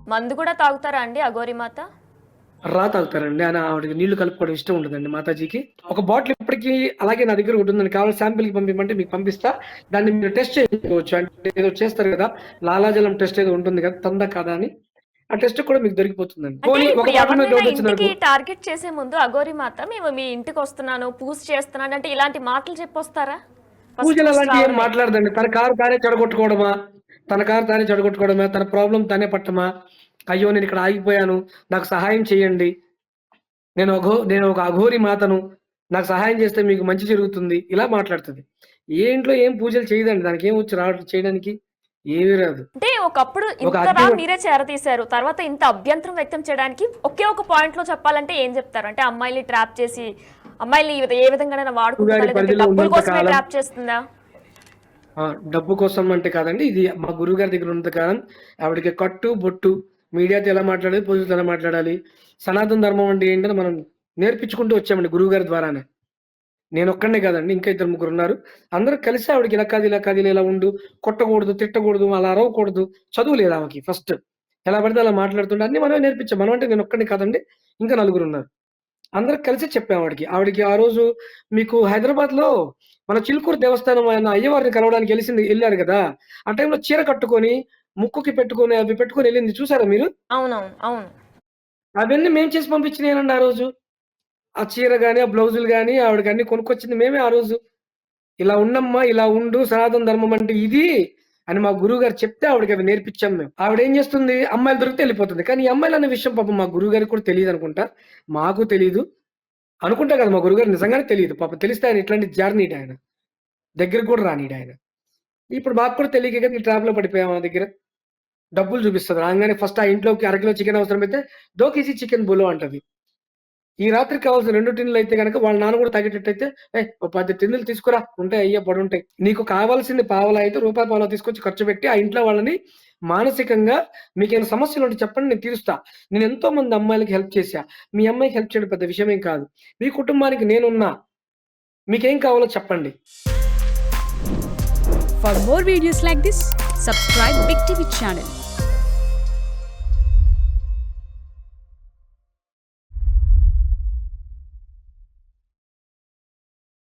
మందు కూడా తాగుతారా అండి అఘోరి మాత? తాగుతారండి. ఆయన ఆవిడకి నీళ్లు కలుపుకోవడం ఇష్టం ఉండదండి మాతాజీకి. ఒక బాటిల్ ఇప్పటికి అలాగే నా దగ్గర ఉంటుందండి. కావాలంటే శాంపిల్‌కి పంపియమంటే మీకు పంపిస్తా. దాన్ని మీరు టెస్ట్ చేయించుకోవచ్చు. అంటే ఏదో చేస్తారు కదా! లాలాజలం టెస్ట్ ఏదో ఉంటుంది కదా! తందా కాదా అని. ఆ టెస్ట్ కూడా మీకు దొరికిపోతుందండి. అంటే పోనీ ఒక ఇప్పుడు బాటిల్ మీద ఎవరినైనా డౌట్ ఇంటికి వచ్చిందనుకో టార్గెట్ చేసే ముందు అఘోరి మాత మేము మీ ఇంటికొస్తున్నాను, పూజ చేస్తున్నాను అంటే ఇలాంటి మాటలు చెప్పొస్తారా? ఫస్ట్ పూజలు ఫస్ట్ అలాంటివి ఏం రావడమే. మాట్లాడదండి. తన కారు తానే చెడగొట్టుకోవడమా, తన ప్రాబ్లమ్ తానే పట్టమా, అయ్యో! నేనిక్కడ ఆగిపోయాను. నాకు సహాయం చేయండి. నేను ఒక అఘోరి మాతను. నాకు సహాయం చేస్తే మీకు మంచి జరుగుతుంది. ఇలా మాట్లాడుతది. ఏ ఇంట్లో ఏం పూజలు చేయదండి. దానికేమొచ్చు చేయడానికి? ఏమీ రాదు. అంటే ఒకప్పుడు ఒక ఇంతలా అగ్ని మీరే చేరతీశారు. తర్వాత ఇంత అభ్యంతరం వ్యక్తం చేయడానికి ఒకే ఒక పాయింట్‌లో చెప్పాలంటే ఏం చెప్తారు? అంటే అమ్మాయిల్ని ట్రాప్ చేసి అమ్మాయిల్ని ఏ విధంగానైనా వాడుకుంటుందా? గారి లేదంటే పరిధిలో డబ్బుల ఉన్నంత కోసమే కాలం ట్రాప్ చేస్తుందా? డబ్బు కోసం అంటే కాదండి. ఇది మా గురువుగారి దగ్గర ఉన్నంత కాలం ఆవిడకి కట్టు, బొట్టు, మీడియాతో ఎలా మాట్లాడాలి, పూజలతో ఎలా మాట్లాడాలి, సనాతన ధర్మం అంటే ఏంటని మనం నేర్పించుకుంటూ వచ్చామండి గురువుగారి ద్వారానే. నేనొక్కడినే కాదండి. ఇంకా ఇద్దరు ముగ్గురున్నారు. అందరూ కలిసి ఆవిడకి ఇలా కాదు, ఇలా ఉండు, కొట్టకూడదు, తిట్టకూడదు, అలా అరవకూడదు. చదువు లేదు ఆమెకి ఫస్ట్. ఎలా పడితే అలా మాట్లాడుతుంటే అన్నీ మనమే నేర్పించాం. మనం అంటే నేనొక్కడినే కాదండి. ఇంకా నలుగురున్నారు. అందరం కలిసి చెప్పాం ఆవిడకి. ఆవిడకి ఆ రోజు మీకు హైదరాబాద్‌లో మన చిలుకూరు దేవస్థానం ఆయన అయ్యవారిని కలవడానికి ఎళ్లారు గదా! ఆ టైంలో చీర కట్టుకొని, ముక్కుకి పెట్టుకొని, అవి పెట్టుకొని ఎళ్ళింది చూసారా మీరు? అవునవును. అవును. అవన్నీ మేము చేసి పంపించినయేనండి ఆ రోజు. ఆ చీర గాని, ఆ బ్లౌజులు గాని ఆవిడకి అన్నీ కొనుక్కొచ్చింది మేమే ఆ రోజు. ఇలా ఉండమ్మా, ఇలా ఉండు, సనాతన ధర్మం అంటే ఇది అని మా గురువుగారు చెప్తే ఆవిడకవి నేర్పించాం మేము. ఆవిడేం చేస్తుంది, అమ్మాయిలు దొరికితే ఎళ్ళిపోతుంది. కానీ ఈ అమ్మాయిలనే విషయం పాపం మా గురువుగారికి కూడా తెలీదనుకుంటా. మాకు తెలీదు. అనుకుంటా కదా! మా గురువుగారికి నిజంగానే తెలీదు. పాపం తెలిస్తే ఆయన ఇట్లాంటిది జారనీయడాయన. దగ్గరికి కూడా రానీయడాయన. ఇప్పుడు మాకు కూడా తెలియక కదా ఈ ట్రాప్‌లో పడిపోయాం ఆమె దగ్గర. డబ్బులు చూపిస్తది. రాంగానే ఫస్ట్ ఆ ఇంట్లోకి అరకిలో చికెన్ అవసరమైతే, 2 కేజీ చికెన్ బోలో అంటది. ఈ రాత్రికి కావాల్సిన 2 టిన్నులయితే గనక వాళ్ళ నాన్న కూడా తాగేటట్టయితే, "ఏయ్! ఓ 10 టిన్నులు తీసుకురా ఉంటాయి అయ్యే పడుంటాయి." నీకు కావాల్సింది పావలా అయితే రూపాయి పావలా తీసుకొచ్చి ఖర్చు పెట్టి ఆ ఇంట్లో వాళ్ళని మానసికంగా మీకేమైనా సమస్యలుంటే చెప్పండి నేను తీరుస్తా. నేను ఎంతో మంది అమ్మాయిలకి హెల్ప్ చేశా. మీ అమ్మాయికి హెల్ప్ చేయడం పెద్ద విషయమేం కాదు. మీ కుటుంబానికి నేనున్నా. మీకేం కావాలో చెప్పండి. For more videos like this, subscribe Big TV channel.